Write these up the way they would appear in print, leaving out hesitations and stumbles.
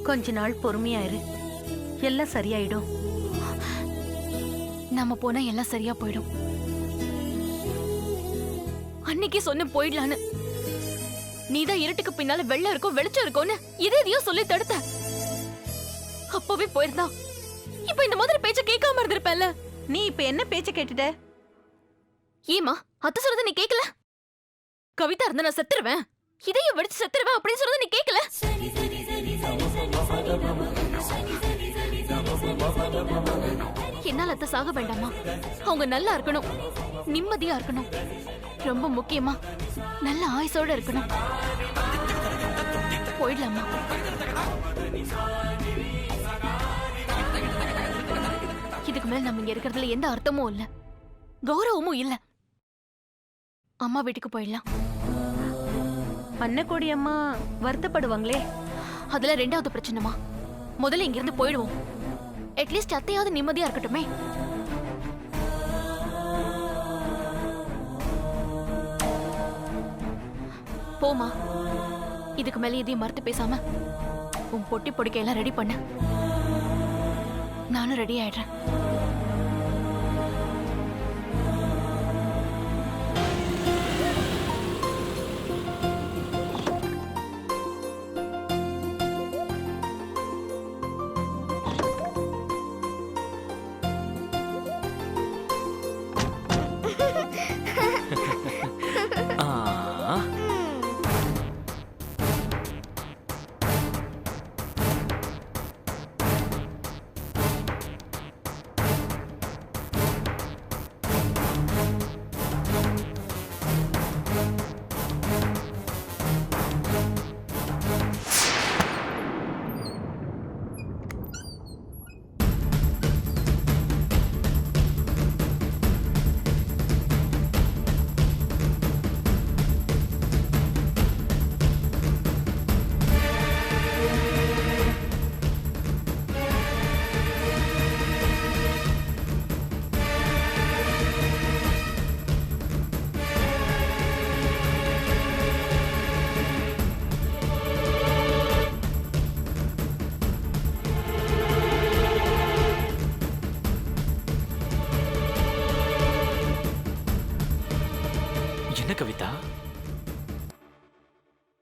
கொஞ்ச நாள் பொறுமையாயிரு, எல்லாம் சரியாயிடும். நாம போனா எல்லாம் சரியா போயிடும். அன்னைக்கே சொன்ன போயிடலான்னு. நீதான் இருட்டுக்கு பின்னால வெள்ளம் இருக்கும் வெளிச்சம் இருக்கும்னு இதையும் சொல்லி தடுத்த. அப்பவே போயிருந்தா இப்ப இந்த மாதிரி பேச்ச கேட்காம இருந்திருப்பேன்ல. நீ இப்ப என்ன பேச்ச கேட்டுட்ட? ஏமா அத்த சொல்றத நீ கேக்கல? கவிதா இருந்தா நான் செத்துருவேன், இதையும் வெடிச்சு செத்துருவேன் அப்படின்னு சொல்றத நீ கேக்கல? என்னால அத்த சாக வேண்டாமா? அவங்க நல்லா இருக்கணும், நிம்மதியா இருக்கணும், ரொம்ப முக்கியமா நல்ல ஆயுசோட இருக்கணும். போயிடலாமா? இதுக்கு மேல நம்ம இங்க இருக்கிறதுல எந்த அர்த்தமும் இல்ல, கௌரவமும் இல்ல. அம்மா வீட்டுக்கு போயிடலாம். அன்னக்கோடி அம்மா வருத்தப்படுவாங்களே. அதுல ரெண்டாவது பிரச்சனைமா. முதல்ல இங்க இருந்து போயிடுவோம். அட்லீஸ்ட் அத்தையாவது நிம்மதியா இருக்கட்டுமே. போமா, இதுக்கு மேல எதையும் மறுத்து பேசாம உன் பொட்டி பொடிக்க எல்லாம் ரெடி பண்ண. நானும் ரெடி ஆயிடுறேன். கவிதா,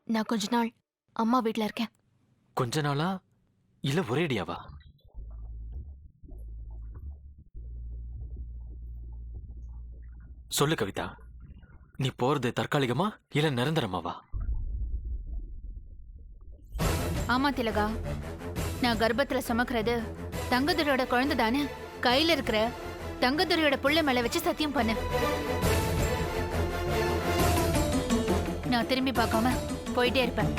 நான் கொஞ்ச நாள் அம்மா வீட்ல இருக்கேன். கொஞ்ச நாளா இல்ல ஒரேடியாவா? சொல்லு கவிதா, நீ போறது தற்காலிகமா இல்ல நிரந்தரமாவா? ஆமா திலகா, நான் கர்ப்பத்துல சுமக்கிறது தங்கதுரையோட குழந்தை தானே. கையில இருக்கிற தங்கதுரையோட புள்ள மேல வச்சு சத்தியம் பண்ணு. நான் திரும்பி பார்க்காம போயிட்டே இருப்பேன்.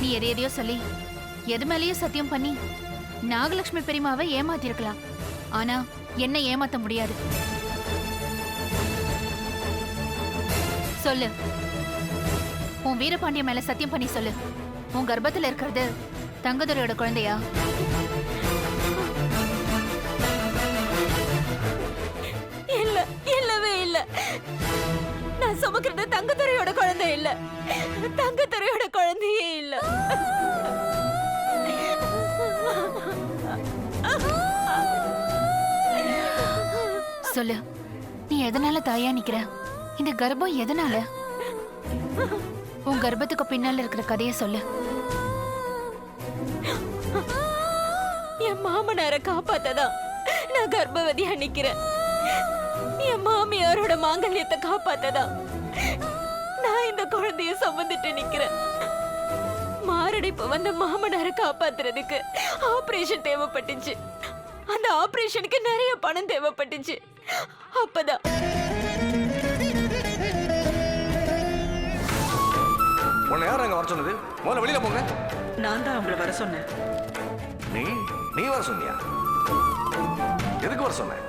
நீ எதையோ சொல்லி எது மேலேயோ சத்தியம் பண்ணி நாகலட்சுமி பெரியமாவை ஏமாத்தி இருக்கலாம். ஆனா என்ன ஏமாத்த முடியாது. சொல்லு, உன் வீரபாண்டிய மேல சத்தியம் பண்ணி சொல்லு. உன் கர்ப்பத்துல இருக்கிறது தங்கதுரையோட குழந்தையா? இல்ல, இல்லவே இல்ல. நான் சுமக்கிறது தங்கதுரையோட குழந்தை இல்ல. தங்கதுரையோட குழந்தையே இல்ல. சொல்லு, நீ எதனால தாயா நிக்கிற? இந்த கர்ப்பம் எதனால? உன் கர்ப்பத்துக்கு பின்னால இருக்கிற கதையை சொல்லு. என் மாமனாரை காப்பாத்ததான் நான் கர்ப்பவதியா நிக்கிறேன். என் மாமியாரோட மாங்கல்யத்தை காப்பாத்ததான் நான் இந்த குழந்தைய சுமந்துட்டு நிக்கிறேன். மாரடைப்பு வந்த மாமனாரை காப்பாத்துறதுக்கு ஆபரேஷன் தேவைப்பட்டுச்சு. அந்த ஆபரேஷனுக்கு நிறைய பணம் தேவைப்பட்டுச்சு. அப்பதான் உன்னை யார் அங்க வர சொன்னது? முதல்ல வெளியில போங்க. நான் தான் அவங்களை வர சொன்னேன். நீ வர சொன்னியா? எதுக்கு வர சொன்ன?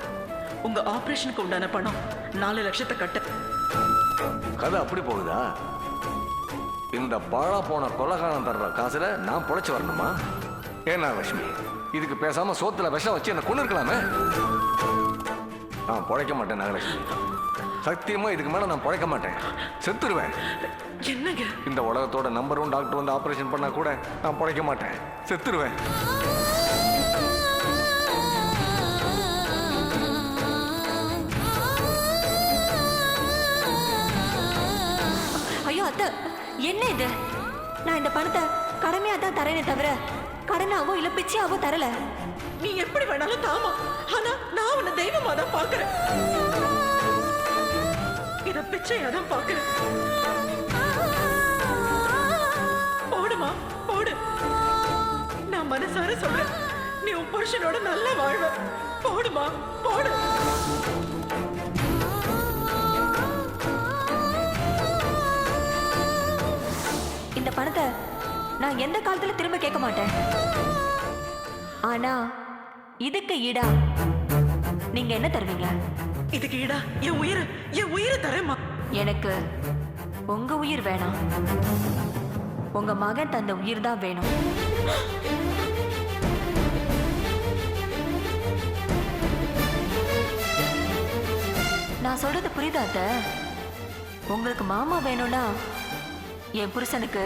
உங்க ஆபரேஷனுக்கு உண்டான பணம் 4 லட்சத்தை கட்ட. கதை அப்படி போகுதா? இந்த பாழா போன கொலகாரம் தர்ற காசுல நான் பொழைச்சு வரணுமா? ஏன்னா லட்சுமி, இதுக்கு பேசாம சோத்துல விஷம் வச்சு என்ன கொண்டு இருக்கலாமே. நான் பொழைக்க மாட்டேன் நாகலட்சுமி. சத்தியமா இதுக்கு மேல நான் பொழைக்க மாட்டேன். செத்துருவேன். என்னங்க இந்த உலகத்தோட நம்பர் 1 டாக்டர் வந்து ஆபரேஷன் பண்ணா கூட நான் பிழைக்க மாட்டேன், செத்துருவேன். ஐயோ அத்தை, என்ன இது? நான் இந்த பணத்தை கடமையா தான் தரேனே தவிர கடனாவோ இல்ல பிச்சையாவோ தரல. நீ எப்படி வேணாலும் தாமா, ஆனா நான் உன்னை தெய்வமா தான் பாக்குறேன். இத பிச்சையா தான் பாக்குறேன். போடுமா போடு. நான் மனசார சொல்றேன், நீ உன் புருஷனோட நல்லா வாழ்வ. போடுமா போடு. இந்த பணத்தை நான் எந்த காலத்துல திரும்ப கேட்க மாட்டேன். ஆனா இதுக்கு ஈடா நீங்க என்ன தருவீங்க? இதுக்கு ஈடா என் உயிரை தரேம்மா. எனக்கு உங்க உயிர் வேணாம், உங்க மகன் தந்த உயிர் தான் வேணும். நான் சொல்றது புரியுதா அத்தை? உங்களுக்கு மாமா வேணும்னா என் புருஷனுக்கு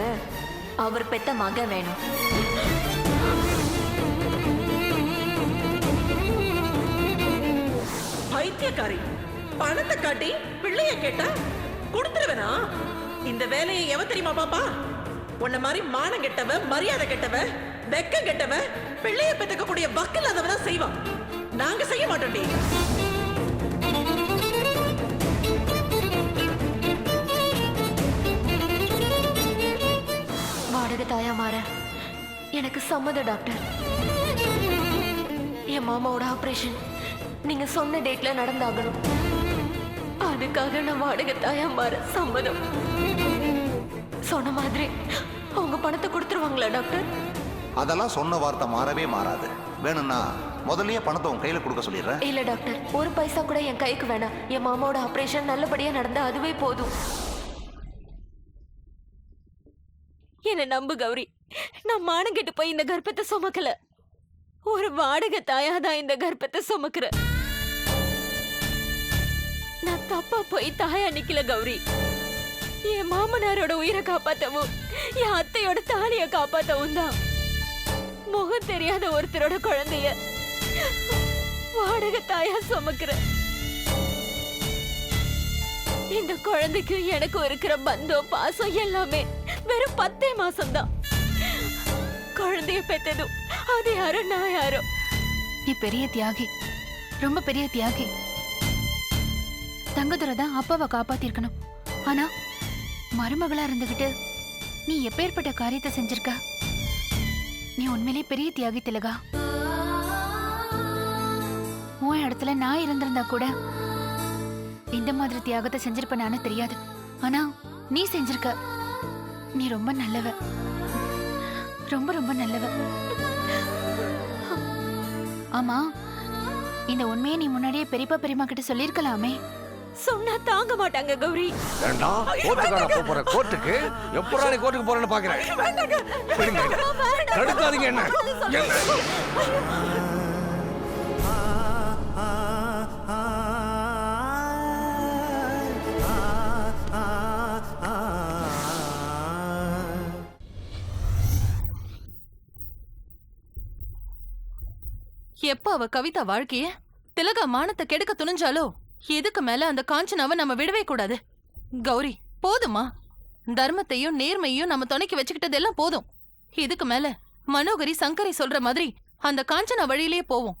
அவர் பெத்த மகன் வேணும். பைத்தியக்காரி, பணத்தை காட்டி பிள்ளைய கேட்டா கொடுத்துருவேனா? இந்த வேலையை எவ தெரியுமா பாப்பா? உன்ன மாதிரி மானம் கெட்டவ, மரியாதை கெட்டவ, வெக்கம் கெட்டவ, பிள்ளைய பெத்துக்க கூடிய வக்கில் அதவதான் செய்வான். நாங்க செய்ய மாட்டோம். வாடகை தாயா மாற எனக்கு சம்மதம் டாக்டர். என் மாமாவோட ஆபரேஷன் நீங்க சொன்ன டேட்ல நடந்தாகணும். அதுக்காக நான் வாடகை தாயா மாற சம்மதம். சொன்ன மாதிரி அவங்க பணத்தை கொடுத்துருவாங்களா டாக்டர்? அதெல்லாம் சொன்ன வார்த்தை மாறவே மாறாது. வேணும்னா முதல்லயே பணத்தை உன் கையில கொடுக்க சொல்லிடுறேன். இல்ல டாக்டர், ஒரு பைசா கூட என் கைக்கு வேணாம். என் மாமாவோட ஆபரேஷன் நல்லபடியா நடந்தா அதுவே போதும். என்ன நம்பு கௌரி, நான் மானம் கெட்டு போய் இந்த கர்ப்பத்தை சுமக்கல. ஒரு வாடகை தாயாதான் இந்த கர்ப்பத்தை சுமக்குற. நான் தப்பா போய் தாயா நிக்கல கௌரி. என் மாமனாரோட உயிரை காப்பாத்தவும் என் அத்தையோட தாலிய காப்பாத்தவும் தான் முகம் தெரியாத ஒருத்தரோட குழந்தைய வாடகை தாயா சுமக்குற. இந்த குழந்தைக்கு எனக்கு இருக்கிற பந்தம் பாசம் எல்லாமே வெறும் 10 மாசம்தான். குழந்தைய பெத்ததும் அது யாரோ நான் யாரோ. நீ பெரிய தியாகி, ரொம்ப பெரிய தியாகி. தங்கதுரை தான் அப்பாவை காப்பாத்திருக்கணும். ஆனா மருமகளா இருந்துகிட்டு நீ எப்பேற்பட்ட காரியத்தை செஞ்சிருக்க. நீ உண்மையிலே பெரிய தியாகி திலகா. உன் இடத்துல நான் இருந்திருந்தா கூட இந்த மாதிரி தியாகத்தை செஞ்சிருப்பேனான்னு தெரியாது. ஆனா நீ செஞ்சிருக்க. நீ ரொம்ப நல்லவ, ரொம்ப ரொம்ப நல்லவ. ஆமா, இந்த உண்மையை நீ முன்னாடியே பெரியப்பா பெரியம்மா கிட்ட சொல்லிருக்கலாமே. சொன்னா தாங்க மாட்டாங்க கௌரி. ஏண்டா கோர்ட்டுக்கார போற கோர்ட்டுக்கு எப்பறா நீ கோர்ட்டுக்கு போறேன்னு பாக்குறேன். தடுக்காதீங்க என்ன. எப்ப அவ கவிதா வாழ்க்கைய திலகா மானத்தை கெடுக்க துணிஞ்சாலோ எதுக்கு மேல அந்த காஞ்சனாவை நம்ம விடவே கூடாது. கௌரி போதுமா? தர்மத்தையும் நேர்மையும் நம்ம துணைக்கு வச்சுக்கிட்டதெல்லாம் போதும். இதுக்கு மேல மனோகரி சங்கரை சொல்ற மாதிரி அந்த காஞ்சனா வழியிலே போவோம்.